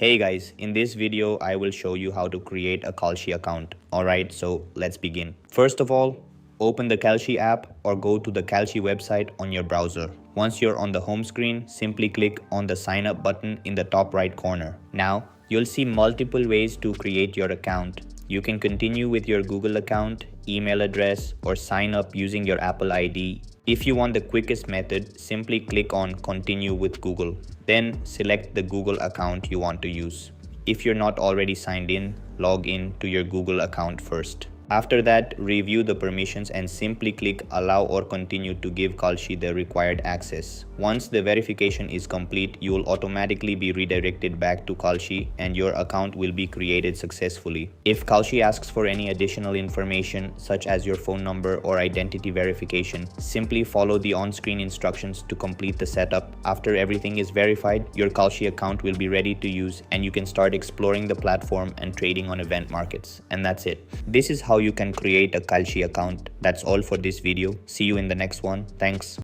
Hey guys, in this video I will show you how to create a Kalshi account. Alright, so let's begin. First of all, open the Kalshi app or go to the Kalshi website on your browser. Once you're on the home screen, simply click on the sign up button in the top right corner. Now, you'll see multiple ways to create your account. You can continue with your Google account, email address, or sign up using your Apple ID. If you want the quickest method, simply click on Continue with Google. Then select the Google account you want to use. If you're not already signed in, log in to your Google account first. After that, review the permissions and simply click Allow or Continue to give Kalshi the required access. Once the verification is complete, you will automatically be redirected back to Kalshi and your account will be created successfully. If Kalshi asks for any additional information, such as your phone number or identity verification, simply follow the on-screen instructions to complete the setup. After everything is verified, your Kalshi account will be ready to use and you can start exploring the platform and trading on event markets. And that's it. This is how you can create a Kalshi account. That's all for this video. See you in the next one. Thanks.